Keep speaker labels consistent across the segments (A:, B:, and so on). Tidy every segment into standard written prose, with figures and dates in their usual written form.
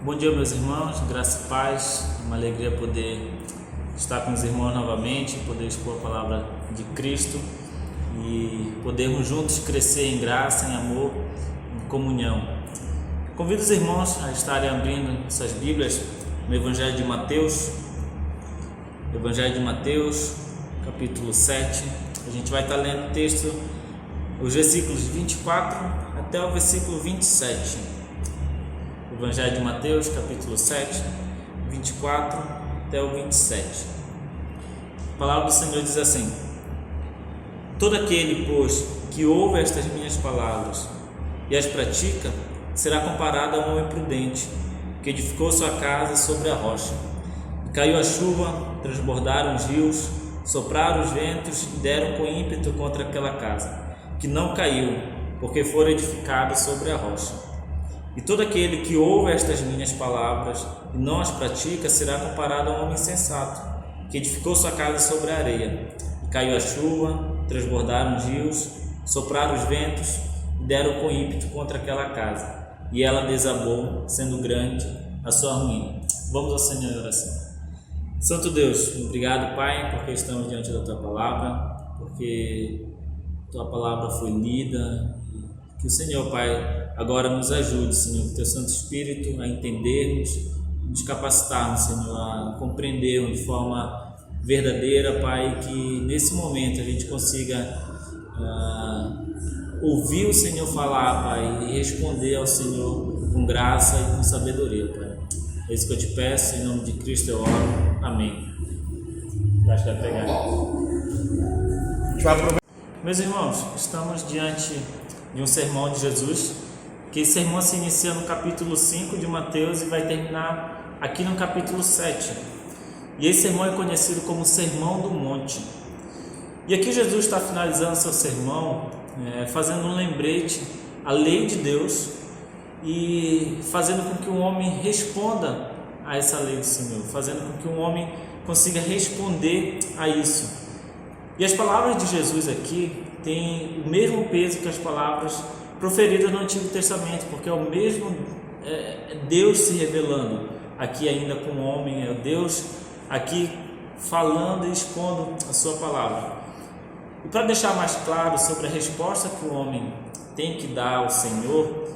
A: Bom dia, meus irmãos, graça e paz. É uma alegria poder estar com os irmãos novamente, poder expor a palavra de Cristo e podermos juntos crescer em graça, em amor, em comunhão. Convido os irmãos a estarem abrindo suas Bíblias no Evangelho de Mateus, capítulo 7. A gente vai estar lendo o texto, os versículos 24 até o versículo 27. Evangelho de Mateus, capítulo 7, 24 até o 27. A palavra do Senhor diz assim: todo aquele, pois, que ouve estas minhas palavras e as pratica, será comparado a um homem prudente, que edificou sua casa sobre a rocha. E caiu a chuva, transbordaram os rios, sopraram os ventos e deram com ímpeto contra aquela casa, que não caiu, porque fora edificada sobre a rocha. E todo aquele que ouve estas minhas palavras e não as pratica será comparado a um homem insensato, que edificou sua casa sobre a areia. E caiu a chuva, transbordaram os rios, sopraram os ventos e deram com ímpeto contra aquela casa. E ela desabou, sendo grande a sua ruína. Vamos ao Senhor em oração. Santo Deus, obrigado, Pai, porque estamos diante da Tua Palavra, porque Tua Palavra foi lida. Que o Senhor, Pai, agora nos ajude, Senhor, com Teu Santo Espírito a entendermos, nos capacitarmos, Senhor, a compreendermos de forma verdadeira, Pai, que nesse momento a gente consiga ouvir o Senhor falar, Pai, e responder ao Senhor com graça e com sabedoria, Pai. É isso que eu te peço, em nome de Cristo eu oro. Amém. Eu acho que vai pegar. Meus irmãos, estamos diante de um sermão de Jesus, que esse sermão se inicia no capítulo 5 de Mateus e vai terminar aqui no capítulo 7. E esse sermão é conhecido como Sermão do Monte. E aqui Jesus está finalizando seu sermão, fazendo um lembrete à lei de Deus e fazendo com que o homem responda a essa lei do Senhor, fazendo com que o homem consiga responder a isso. E as palavras de Jesus aqui têm o mesmo peso que as palavras proferidas no Antigo Testamento, porque é o mesmo Deus se revelando aqui ainda com o homem, é Deus aqui falando e expondo a sua palavra. E para deixar mais claro sobre a resposta que o homem tem que dar ao Senhor,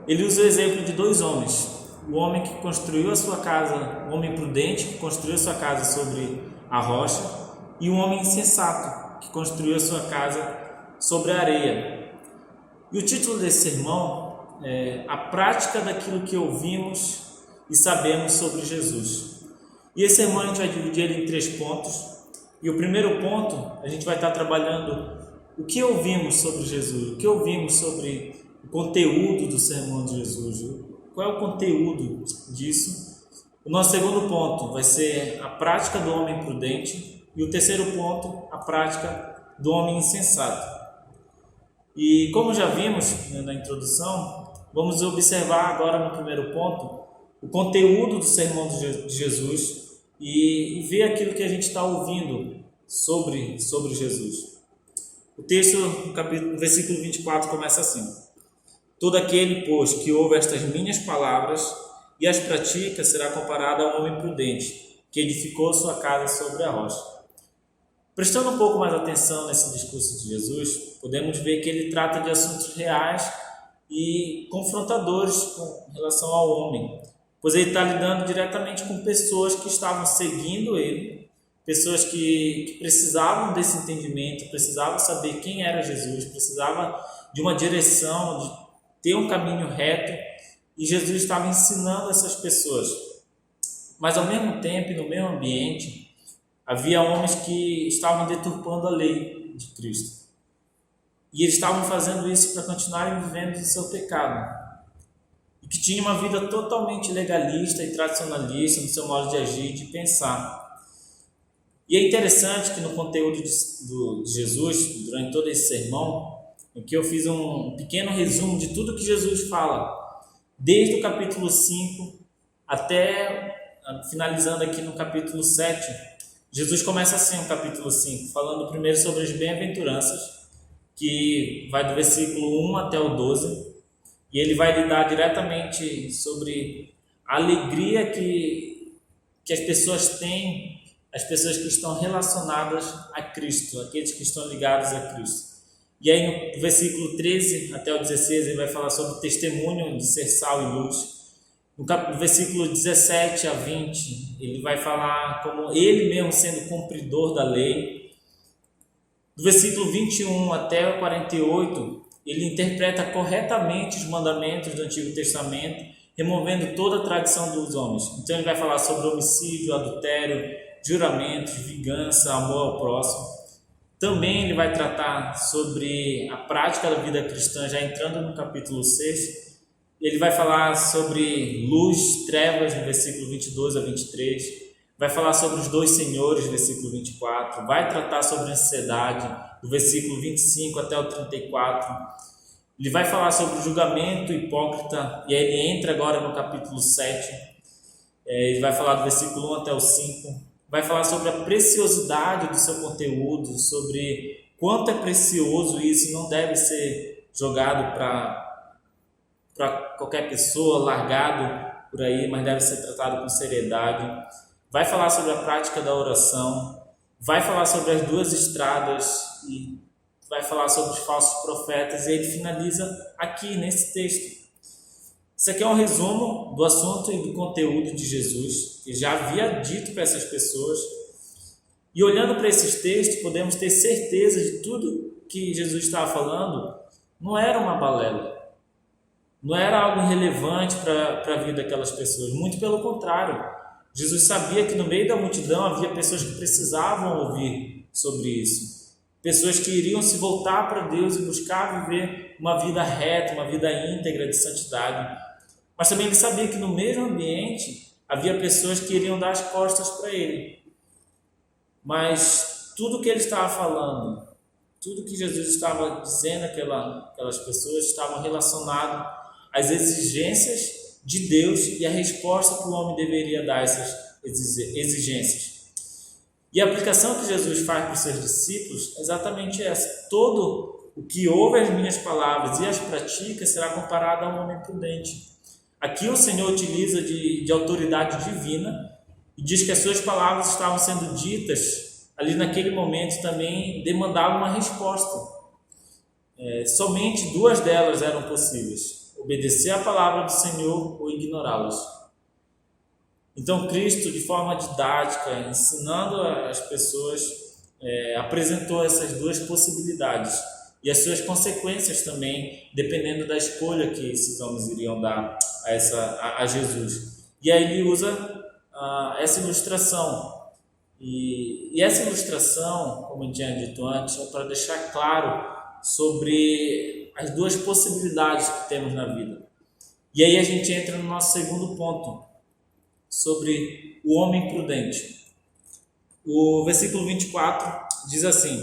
A: ele usa o exemplo de dois homens: o homem que construiu a sua casa, o homem prudente que construiu a sua casa sobre a rocha, e o homem insensato que construiu a sua casa sobre a areia. E o título desse sermão é a prática daquilo que ouvimos e sabemos sobre Jesus. E esse sermão a gente vai dividir ele em 3 pontos. E o primeiro ponto, a gente vai estar trabalhando o que ouvimos sobre Jesus, o que ouvimos sobre o conteúdo do sermão de Jesus, qual é o conteúdo disso. O nosso segundo ponto vai ser a prática do homem prudente, e o terceiro ponto, a prática do homem insensato. E como já vimos na introdução, vamos observar agora no primeiro ponto o conteúdo do sermão de Jesus e ver aquilo que a gente está ouvindo sobre Jesus. O texto, no versículo 24, começa assim: todo aquele, pois, que ouve estas minhas palavras e as pratica, será comparado a um homem prudente, que edificou sua casa sobre a rocha. Prestando um pouco mais atenção nesse discurso de Jesus, podemos ver que ele trata de assuntos reais e confrontadores com relação ao homem, pois ele está lidando diretamente com pessoas que estavam seguindo ele, pessoas que precisavam desse entendimento, precisavam saber quem era Jesus, precisavam de uma direção, de ter um caminho reto, e Jesus estava ensinando essas pessoas. Mas ao mesmo tempo, no mesmo ambiente, havia homens que estavam deturpando a lei de Cristo. E eles estavam fazendo isso para continuarem vivendo o seu pecado. E que tinham uma vida totalmente legalista e tradicionalista no seu modo de agir e de pensar. E é interessante que no conteúdo de Jesus, durante todo esse sermão, em que eu fiz um pequeno resumo de tudo que Jesus fala, desde o capítulo 5 até finalizando aqui no capítulo 7, Jesus começa assim o capítulo 5, falando primeiro sobre as bem-aventuranças, que vai do versículo 1 até o 12, e ele vai lidar diretamente sobre a alegria que as pessoas têm, as pessoas que estão relacionadas a Cristo, aqueles que estão ligados a Cristo. E aí no versículo 13 até o 16 ele vai falar sobre o testemunho de ser sal e luz. No versículo 17 a 20 ele vai falar como ele mesmo sendo cumpridor da lei. Do versículo 21 até o 48 ele interpreta corretamente os mandamentos do Antigo Testamento, removendo toda a tradição dos homens. Então ele vai falar sobre homicídio, adultério, juramentos, vingança, amor ao próximo. Também ele vai tratar sobre a prática da vida cristã, já entrando no capítulo 6. Ele vai falar sobre luz, trevas, no versículo 22 a 23. Vai falar sobre os dois senhores, versículo 24. Vai tratar sobre a ansiedade, do versículo 25 até o 34. Ele vai falar sobre o julgamento hipócrita, e aí ele entra agora no capítulo 7. Ele vai falar do versículo 1 até o 5. Vai falar sobre a preciosidade do seu conteúdo, sobre quanto é precioso isso, não deve ser jogado para qualquer pessoa, largado por aí, mas deve ser tratado com seriedade. Vai falar sobre a prática da oração, vai falar sobre as duas estradas e vai falar sobre os falsos profetas, e ele finaliza aqui nesse texto. Isso aqui é um resumo do assunto e do conteúdo de Jesus, que já havia dito para essas pessoas. E olhando para esses textos, podemos ter certeza de tudo que Jesus estava falando não era uma balela. Não era algo irrelevante para a vida daquelas pessoas. Muito pelo contrário. Jesus sabia que no meio da multidão havia pessoas que precisavam ouvir sobre isso. Pessoas que iriam se voltar para Deus e buscar viver uma vida reta, uma vida íntegra de santidade. Mas também ele sabia que no mesmo ambiente havia pessoas que iriam dar as costas para ele. Mas tudo que ele estava falando, tudo que Jesus estava dizendo aquelas pessoas estava relacionado às exigências de Deus e a resposta que o homem deveria dar a essas exigências. E a aplicação que Jesus faz para os seus discípulos é exatamente essa. Todo o que ouve as minhas palavras e as pratica será comparado a um homem prudente. Aqui o Senhor utiliza de autoridade divina e diz que as suas palavras estavam sendo ditas ali naquele momento, também demandavam uma resposta. Somente duas delas eram possíveis: obedecer à palavra do Senhor ou ignorá-las. Então Cristo, de forma didática, ensinando as pessoas, apresentou essas duas possibilidades e as suas consequências também, dependendo da escolha que esses homens iriam dar a Jesus. E aí ele usa essa ilustração. E essa ilustração, como eu tinha dito antes, é para deixar claro sobre as duas possibilidades que temos na vida. E aí a gente entra no nosso segundo ponto, sobre o homem prudente. O versículo 24 diz assim: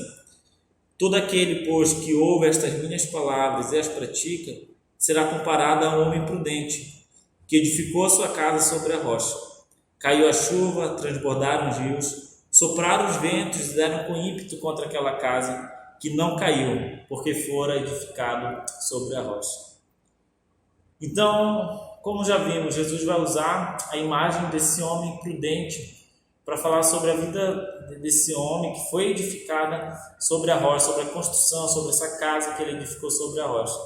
A: todo aquele, pois, que ouve estas minhas palavras e as pratica, será comparado a um homem prudente, que edificou a sua casa sobre a rocha. Caiu a chuva, transbordaram os rios, sopraram os ventos e deram com ímpeto contra aquela casa, que não caiu, porque fora edificado sobre a rocha. Então, como já vimos, Jesus vai usar a imagem desse homem prudente para falar sobre a vida desse homem que foi edificada sobre a rocha, sobre a construção, sobre essa casa que ele edificou sobre a rocha.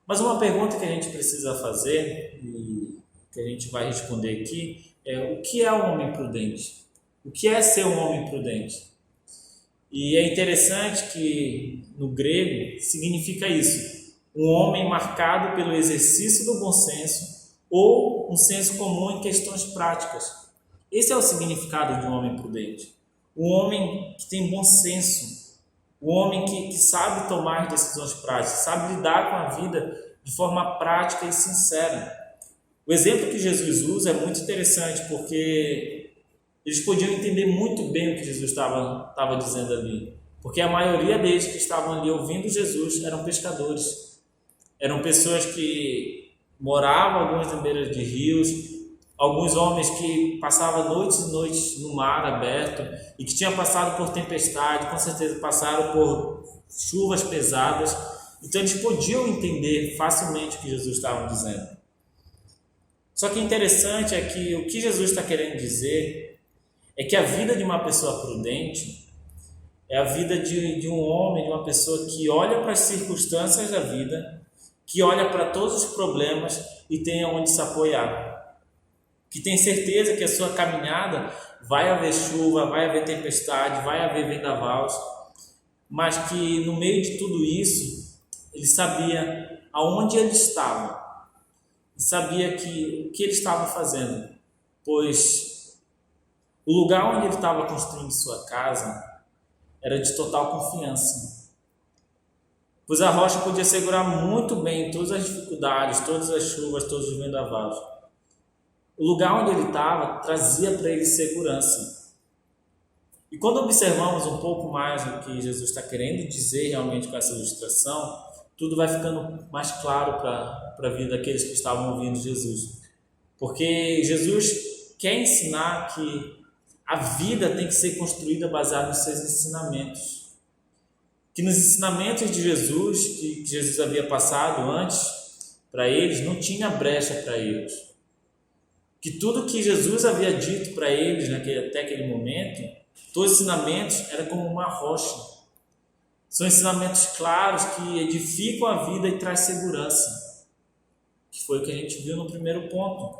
A: Mas uma pergunta que a gente precisa fazer, e que a gente vai responder aqui, é: o que é um homem prudente? O que é ser um homem prudente? E é interessante que no grego significa isso: um homem marcado pelo exercício do bom senso ou um senso comum em questões práticas. Esse é o significado de um homem prudente. Um homem que tem bom senso, um homem que sabe tomar decisões práticas, sabe lidar com a vida de forma prática e sincera. O exemplo que Jesus usa é muito interessante, porque eles podiam entender muito bem o que Jesus estava dizendo ali, porque a maioria deles que estavam ali ouvindo Jesus eram pescadores, eram pessoas que moravam algumas em beiras de rios, alguns homens que passavam noites e noites no mar aberto e que tinham passado por tempestade, com certeza passaram por chuvas pesadas. Então eles podiam entender facilmente o que Jesus estava dizendo. Só que interessante é que o que Jesus está querendo dizer é que a vida de uma pessoa prudente é a vida de um homem, de uma pessoa que olha para as circunstâncias da vida, que olha para todos os problemas e tem aonde se apoiar. Que tem certeza que a sua caminhada vai haver chuva, vai haver tempestade, vai haver vendavais, mas que no meio de tudo isso, ele sabia aonde ele estava, sabia que o que ele estava fazendo, pois o lugar onde ele estava construindo sua casa era de total confiança, pois a rocha podia segurar muito bem todas as dificuldades, todas as chuvas, todos os vendavais. O lugar onde ele estava trazia para ele segurança. E quando observamos um pouco mais o que Jesus está querendo dizer realmente com essa ilustração, tudo vai ficando mais claro para a vida daqueles que estavam ouvindo Jesus. Porque Jesus quer ensinar que a vida tem que ser construída baseada nos seus ensinamentos. Que nos ensinamentos de Jesus, que Jesus havia passado antes para eles, não tinha brecha para eles. Que tudo que Jesus havia dito para eles até aquele momento, todos os ensinamentos eram como uma rocha. São ensinamentos claros que edificam a vida e traz segurança. Que foi o que a gente viu no primeiro ponto.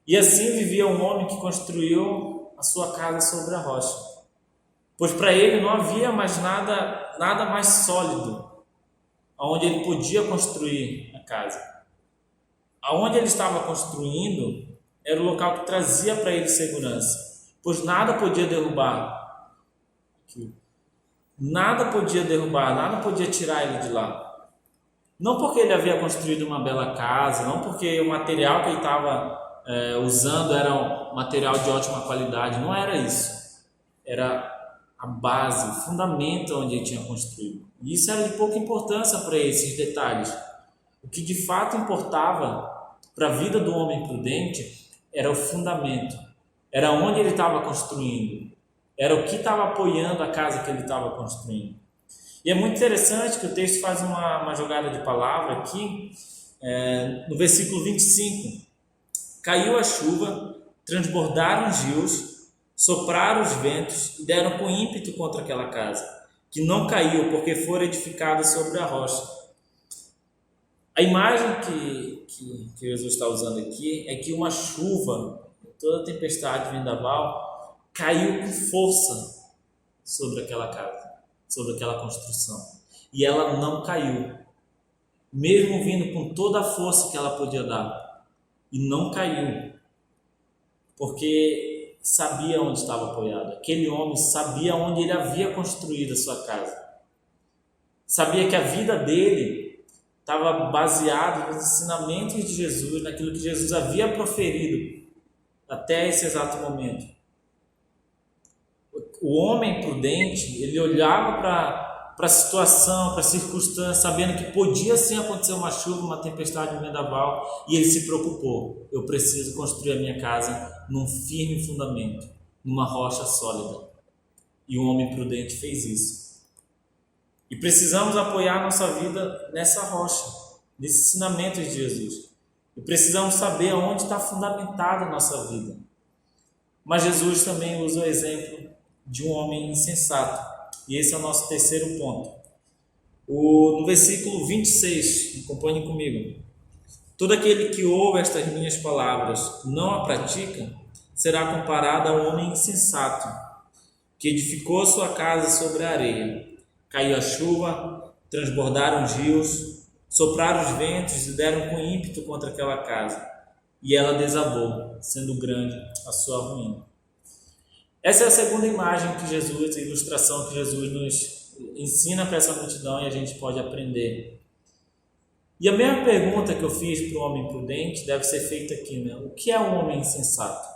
A: E assim vivia um homem que construiu a sua casa sobre a rocha. Pois para ele não havia mais nada mais sólido onde ele podia construir a casa. Aonde ele estava construindo era o local que trazia para ele segurança, pois nada podia derrubar aquilo. Nada podia derrubar, nada podia tirar ele de lá. Não porque ele havia construído uma bela casa, não porque o material que ele estava usando era um material de ótima qualidade, não era isso. Era a base, o fundamento onde ele tinha construído. E isso era de pouca importância para esses detalhes. O que de fato importava para a vida do homem prudente era o fundamento, era onde ele estava construindo, era o que estava apoiando a casa que ele estava construindo. E é muito interessante que o texto faz uma jogada de palavra aqui, no versículo 25. Caiu a chuva, transbordaram os rios, sopraram os ventos e deram com ímpeto contra aquela casa, que não caiu porque fora edificada sobre a rocha. A imagem que Jesus está usando aqui é que uma chuva, toda tempestade vendaval, caiu com força sobre aquela casa, sobre aquela construção. E ela não caiu, mesmo vindo com toda a força que ela podia dar. E não caiu, porque sabia onde estava apoiado. Aquele homem sabia onde ele havia construído a sua casa. Sabia que a vida dele estava baseada nos ensinamentos de Jesus, naquilo que Jesus havia proferido até esse exato momento. O homem prudente, ele olhava para a situação, para a circunstância, sabendo que podia sim acontecer uma chuva, uma tempestade, um vendaval, e ele se preocupou. Eu preciso construir a minha casa num firme fundamento, numa rocha sólida. E o homem prudente fez isso. E precisamos apoiar nossa vida nessa rocha, nesse ensinamento de Jesus. E precisamos saber aonde está fundamentada a nossa vida. Mas Jesus também usa o exemplo de um homem insensato. E esse é o nosso terceiro ponto. No versículo 26, acompanhe comigo. Todo aquele que ouve estas minhas palavras não a pratica, será comparado ao homem insensato, que edificou sua casa sobre a areia. Caiu a chuva, transbordaram os rios, sopraram os ventos e deram com ímpeto contra aquela casa. E ela desabou, sendo grande a sua ruína. Essa é a segunda imagem que Jesus, a ilustração que Jesus nos ensina para essa multidão e a gente pode aprender. E a mesma pergunta que eu fiz para o homem prudente deve ser feita aqui, né? O que é um homem insensato?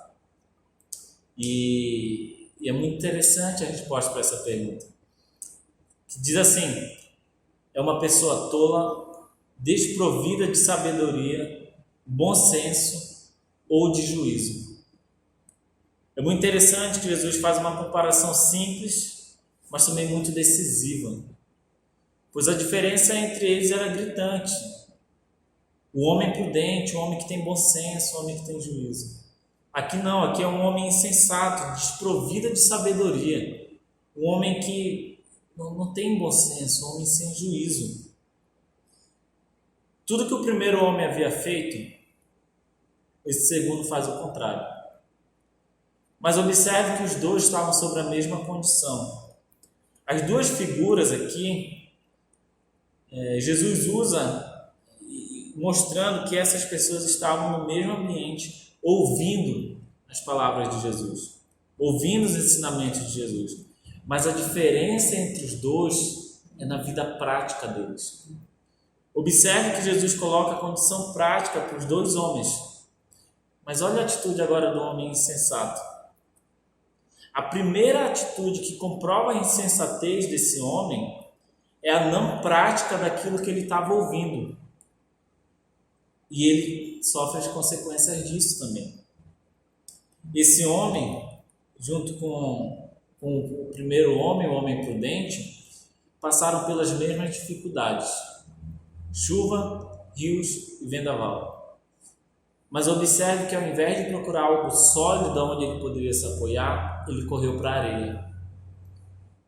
A: E é muito interessante a resposta para essa pergunta. Que diz assim: é uma pessoa tola, desprovida de sabedoria, bom senso ou de juízo. É muito interessante que Jesus faz uma comparação simples, mas também muito decisiva, pois a diferença entre eles era gritante. O homem prudente, o homem que tem bom senso, o homem que tem juízo. Aqui não, aqui é um homem insensato, desprovido de sabedoria. Um homem que não tem bom senso, um homem sem juízo. Tudo que o primeiro homem havia feito, esse segundo faz o contrário. Mas observe que os dois estavam sobre a mesma condição. As duas figuras aqui, Jesus usa mostrando que essas pessoas estavam no mesmo ambiente, ouvindo as palavras de Jesus, ouvindo os ensinamentos de Jesus. Mas a diferença entre os dois é na vida prática deles. Observe que Jesus coloca a condição prática para os dois homens. Mas olha a atitude agora do homem insensato. A primeira atitude que comprova a insensatez desse homem é a não prática daquilo que ele estava ouvindo. E ele sofre as consequências disso também. Esse homem, junto com o primeiro homem, o homem prudente, passaram pelas mesmas dificuldades: chuva, rios e vendaval. Mas observe que ao invés de procurar algo sólido onde ele poderia se apoiar, ele correu para a areia.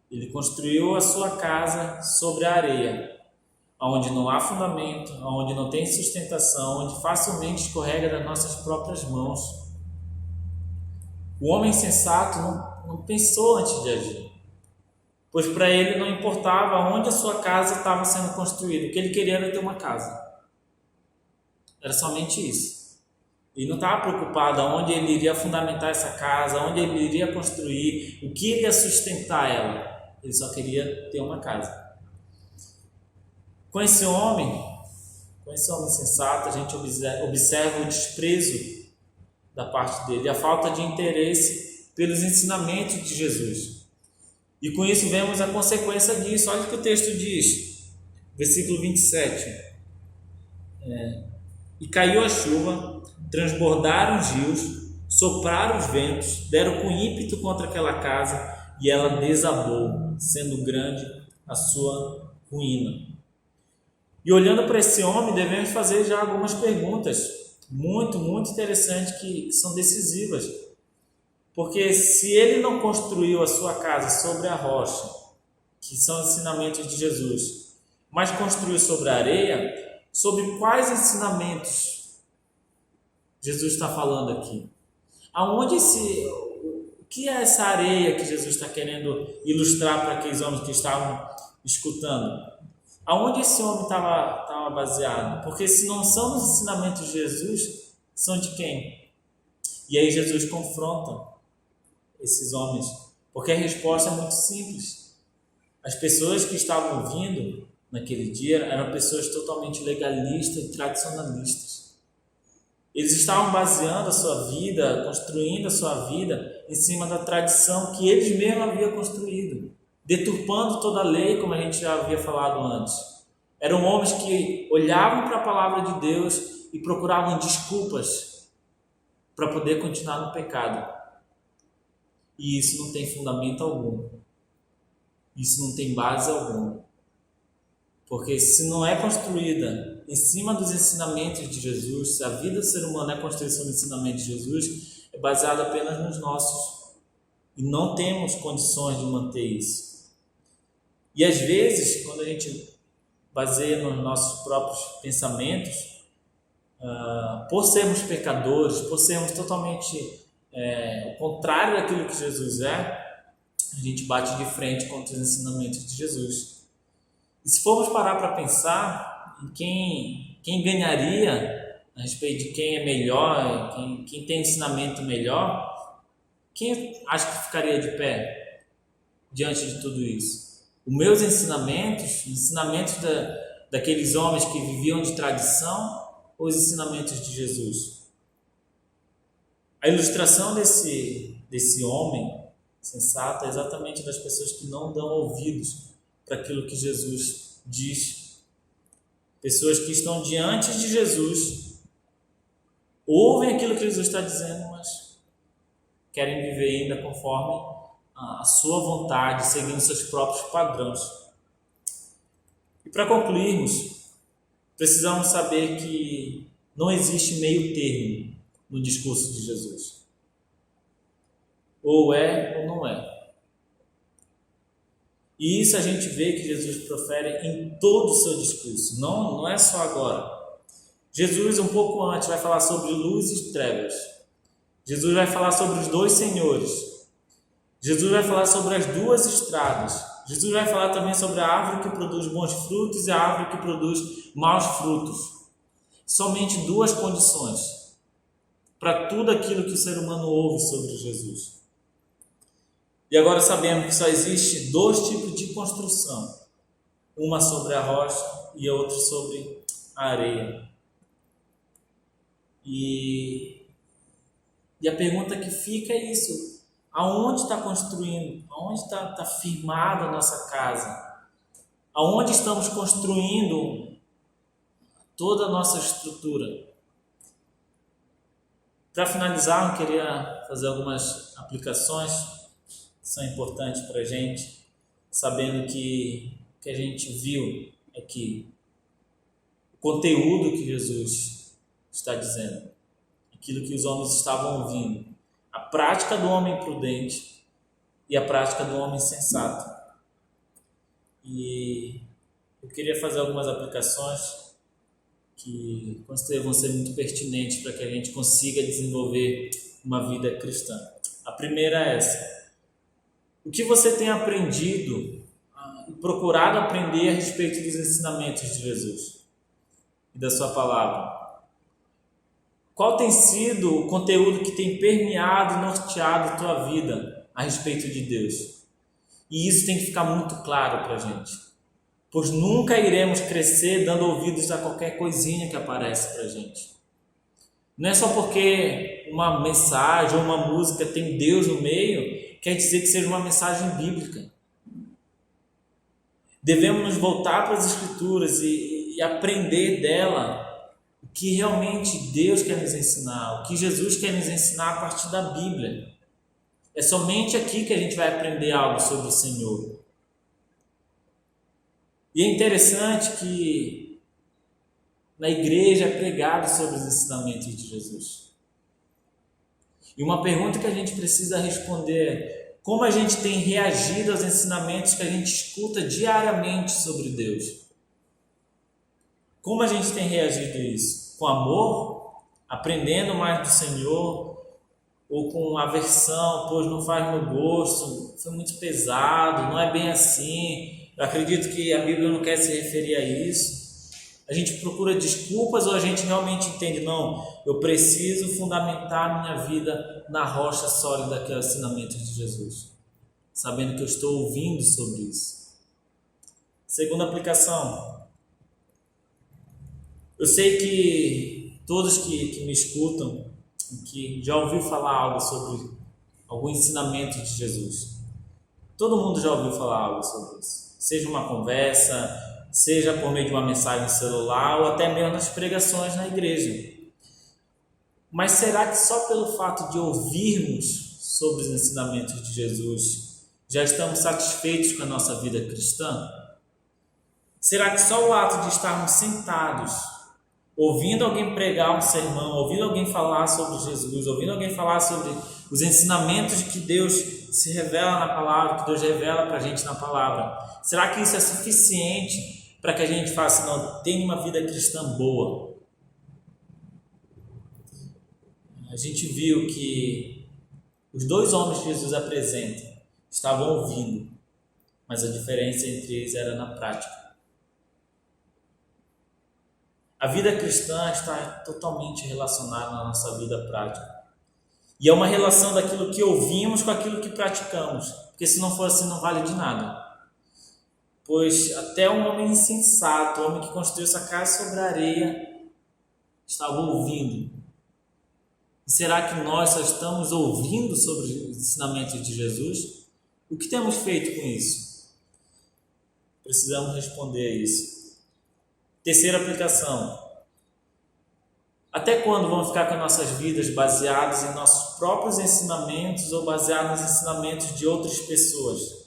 A: Ele construiu a sua casa sobre a areia, onde não há fundamento, onde não tem sustentação, onde facilmente escorrega das nossas próprias mãos. O homem sensato não pensou antes de agir, pois para ele não importava onde a sua casa estava sendo construída, o que ele queria era ter uma casa. Era somente isso. Ele não estava preocupado aonde ele iria fundamentar essa casa, onde ele iria construir, o que iria sustentar ela. Ele só queria ter uma casa. Com esse homem sensato, a gente observa o desprezo da parte dele, a falta de interesse pelos ensinamentos de Jesus. E com isso vemos a consequência disso. Olha o que o texto diz, versículo 27. E caiu a chuva, transbordaram os rios, sopraram os ventos, deram com ímpeto contra aquela casa, e ela desabou, sendo grande a sua ruína. E olhando para esse homem, devemos fazer já algumas perguntas muito interessantes que são decisivas. Porque se ele não construiu a sua casa sobre a rocha, que são os ensinamentos de Jesus, mas construiu sobre a areia, sobre quais ensinamentos Jesus está falando aqui? O que é essa areia que Jesus está querendo ilustrar para aqueles homens que estavam escutando? Aonde esse homem estava baseado? Porque se não são os ensinamentos de Jesus, são de quem? E aí Jesus confronta esses homens, porque a resposta é muito simples. As pessoas que estavam ouvindo naquele dia eram pessoas totalmente legalistas e tradicionalistas. Eles estavam baseando a sua vida, construindo a sua vida em cima da tradição que eles mesmos haviam construído, deturpando toda a lei, como a gente já havia falado antes. Eram homens que olhavam para a palavra de Deus e procuravam desculpas para poder continuar no pecado. E isso não tem fundamento algum. Isso não tem base alguma. Porque se não é construída em cima dos ensinamentos de Jesus, se a vida do ser humano é construída sobre o ensinamento de Jesus, é baseada apenas nos nossos. E não temos condições de manter isso. E às vezes, quando a gente baseia nos nossos próprios pensamentos, por sermos pecadores, por sermos totalmente o contrário daquilo que Jesus é, a gente bate de frente contra os ensinamentos de Jesus. E se formos parar para pensar em quem ganharia a respeito de quem é melhor, quem tem ensinamento melhor, quem acha que ficaria de pé diante de tudo isso? Os meus ensinamentos daqueles homens que viviam de tradição, ou os ensinamentos de Jesus? A ilustração desse homem sensato é exatamente das pessoas que não dão ouvidos para aquilo que Jesus diz. Pessoas que estão diante de Jesus, ouvem aquilo que Jesus está dizendo, mas querem viver ainda conforme a sua vontade, seguindo seus próprios padrões. E para concluirmos, precisamos saber que não existe meio termo no discurso de Jesus. Ou é ou não é. E isso a gente vê que Jesus profere em todo o seu discurso, não é só agora. Jesus, um pouco antes, vai falar sobre luz e trevas. Jesus vai falar sobre os dois senhores. Jesus vai falar sobre as duas estradas. Jesus vai falar também sobre a árvore que produz bons frutos e a árvore que produz maus frutos. Somente duas condições para tudo aquilo que o ser humano ouve sobre Jesus. E agora sabemos que só existe dois tipos de construção. Uma sobre a rocha e a outra sobre a areia. E a pergunta que fica é isso. Aonde está construindo? Aonde está firmada a nossa casa? Aonde estamos construindo toda a nossa estrutura? Para finalizar, eu queria fazer algumas aplicações que são importantes para a gente, sabendo que o que a gente viu é que o conteúdo que Jesus está dizendo, aquilo que os homens estavam ouvindo, a prática do homem prudente e a prática do homem sensato. E eu queria fazer algumas aplicações que com certeza vão ser muito pertinentes para que a gente consiga desenvolver uma vida cristã. A primeira é essa. O que você tem aprendido e procurado aprender a respeito dos ensinamentos de Jesus e da sua palavra? Qual tem sido o conteúdo que tem permeado e norteado a tua vida a respeito de Deus? E isso tem que ficar muito claro para a gente, pois nunca iremos crescer dando ouvidos a qualquer coisinha que aparece para a gente. Não é só porque uma mensagem ou uma música tem Deus no meio, quer dizer que seja uma mensagem bíblica. Devemos nos voltar para as Escrituras e aprender dela o que realmente Deus quer nos ensinar, o que Jesus quer nos ensinar a partir da Bíblia. É somente aqui que a gente vai aprender algo sobre o Senhor. E é interessante que na igreja é pregado sobre os ensinamentos de Jesus. E uma pergunta que a gente precisa responder é: como a gente tem reagido aos ensinamentos que a gente escuta diariamente sobre Deus? Como a gente tem reagido a isso? Com amor? Aprendendo mais do Senhor? Ou com aversão? Pois não faz meu gosto, foi muito pesado, não é bem assim. Eu acredito que a Bíblia não quer se referir a isso. A gente procura desculpas ou a gente realmente entende? Não, eu preciso fundamentar a minha vida na rocha sólida que é o ensinamento de Jesus, sabendo que eu estou ouvindo sobre isso. Segunda aplicação. Eu sei que todos que me escutam, que já ouviu falar algo sobre algum ensinamento de Jesus, todo mundo já ouviu falar algo sobre isso. Seja uma conversa, seja por meio de uma mensagem no celular ou até mesmo nas pregações na igreja. Mas será que só pelo fato de ouvirmos sobre os ensinamentos de Jesus já estamos satisfeitos com a nossa vida cristã? Será que só o ato de estarmos sentados, ouvindo alguém pregar um sermão, ouvindo alguém falar sobre Jesus, ouvindo alguém falar sobre os ensinamentos de que Deus se revela na palavra, que Deus revela para a gente na palavra, será que isso é suficiente para que a gente faça, não, tenha uma vida cristã boa? A gente viu que os dois homens que Jesus apresenta estavam ouvindo, mas a diferença entre eles era na prática. A vida cristã está totalmente relacionada à nossa vida prática. E é uma relação daquilo que ouvimos com aquilo que praticamos, porque se não for assim não vale de nada. Pois até um homem insensato, o homem que construiu essa casa sobre a areia, estava ouvindo. E será que nós só estamos ouvindo sobre os ensinamentos de Jesus? O que temos feito com isso? Precisamos responder a isso. Terceira aplicação. Até quando vamos ficar com nossas vidas baseadas em nossos próprios ensinamentos ou baseados nos ensinamentos de outras pessoas?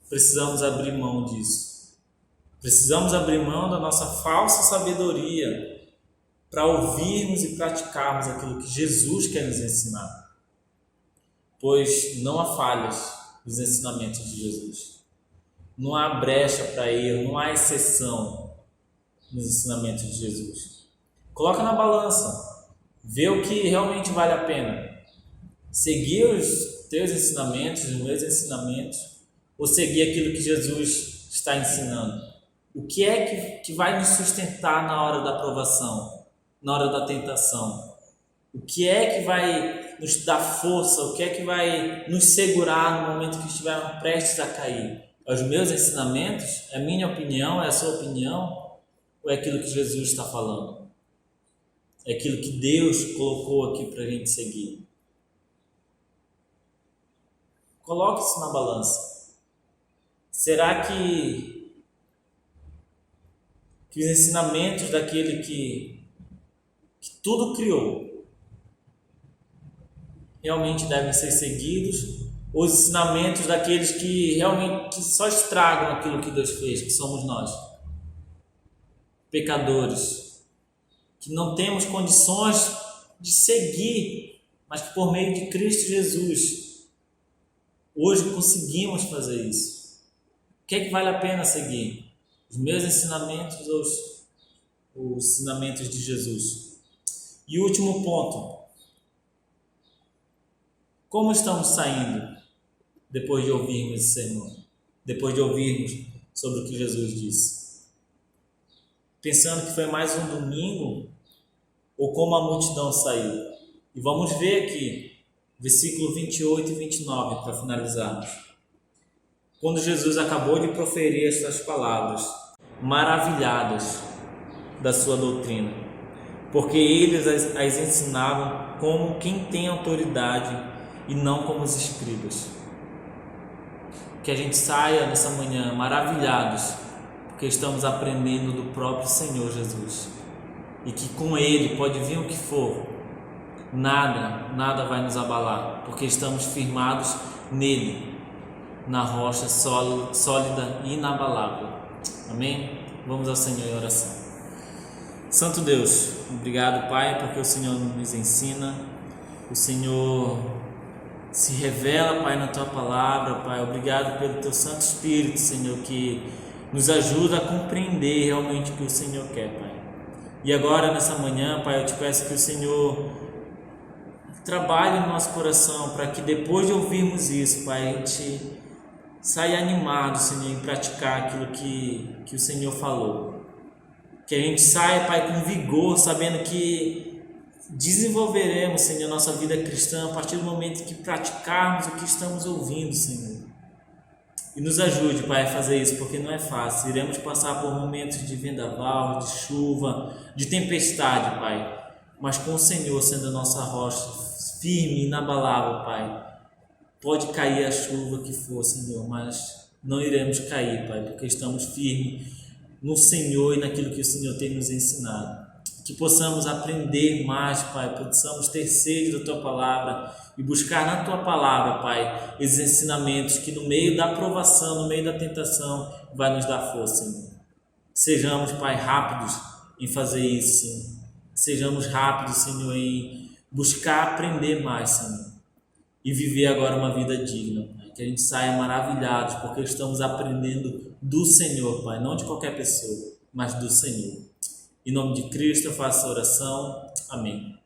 A: Precisamos abrir mão disso. Precisamos abrir mão da nossa falsa sabedoria para ouvirmos e praticarmos aquilo que Jesus quer nos ensinar, pois não há falhas nos ensinamentos de Jesus. Não há brecha para erro, não há exceção nos ensinamentos de Jesus. Coloca na balança, vê o que realmente vale a pena. Seguir os teus ensinamentos, os meus ensinamentos, ou seguir aquilo que Jesus está ensinando? O que é que vai nos sustentar na hora da provação, na hora da tentação? O que é que vai nos dar força? O que é que vai nos segurar no momento que estivermos prestes a cair? É os meus ensinamentos? É a minha opinião? É a sua opinião? Ou é aquilo que Jesus está falando? É aquilo que Deus colocou aqui para a gente seguir? Coloque isso na balança. Será que os ensinamentos daquele que tudo criou realmente devem ser seguidos, ou os ensinamentos daqueles que realmente só estragam aquilo que Deus fez, que somos nós, pecadores, que não temos condições de seguir, mas que por meio de Cristo Jesus hoje conseguimos fazer isso? O que é que vale a pena seguir? Os meus ensinamentos ou os ensinamentos de Jesus? E o último ponto: como estamos saindo depois de ouvirmos esse sermão? Depois de ouvirmos sobre o que Jesus disse? Pensando que foi mais um domingo, ou como a multidão saiu? E vamos ver aqui, versículo 28 e 29, para finalizarmos. Quando Jesus acabou de proferir estas palavras, maravilhados da sua doutrina, porque eles as ensinavam como quem tem autoridade e não como os escribas. Que a gente saia nessa manhã maravilhados, porque estamos aprendendo do próprio Senhor Jesus, e que com Ele pode vir o que for, nada vai nos abalar, porque estamos firmados nele, na rocha sólida e inabalável. Amém? Vamos ao Senhor em oração. Santo Deus, obrigado, Pai, porque o Senhor nos ensina, o Senhor se revela, Pai, na Tua Palavra, Pai. Obrigado pelo Teu Santo Espírito, Senhor, que nos ajuda a compreender realmente o que o Senhor quer, Pai. E agora, nessa manhã, Pai, eu Te peço que o Senhor trabalhe no nosso coração, para que depois de ouvirmos isso, Pai, a gente saia animado, Senhor, em praticar aquilo que o Senhor falou. Que a gente saia, Pai, com vigor, sabendo que desenvolveremos, Senhor, nossa vida cristã a partir do momento que praticarmos o que estamos ouvindo, Senhor. E nos ajude, Pai, a fazer isso, porque não é fácil. Iremos passar por momentos de vendaval, de chuva, de tempestade, Pai. Mas com o Senhor sendo a nossa rocha, firme, inabalável, Pai. Pode cair a chuva que for, Senhor, mas não iremos cair, Pai, porque estamos firmes no Senhor e naquilo que o Senhor tem nos ensinado. Que possamos aprender mais, Pai, possamos ter sede da Tua Palavra e buscar na Tua Palavra, Pai, esses ensinamentos que no meio da provação, no meio da tentação, vai nos dar força, Senhor. Sejamos, Pai, rápidos em fazer isso, Senhor. Sejamos rápidos, Senhor, em buscar aprender mais, Senhor, e viver agora uma vida digna, Pai. Que a gente saia maravilhados, porque estamos aprendendo do Senhor, Pai, não de qualquer pessoa, mas do Senhor. Em nome de Cristo eu faço a oração. Amém.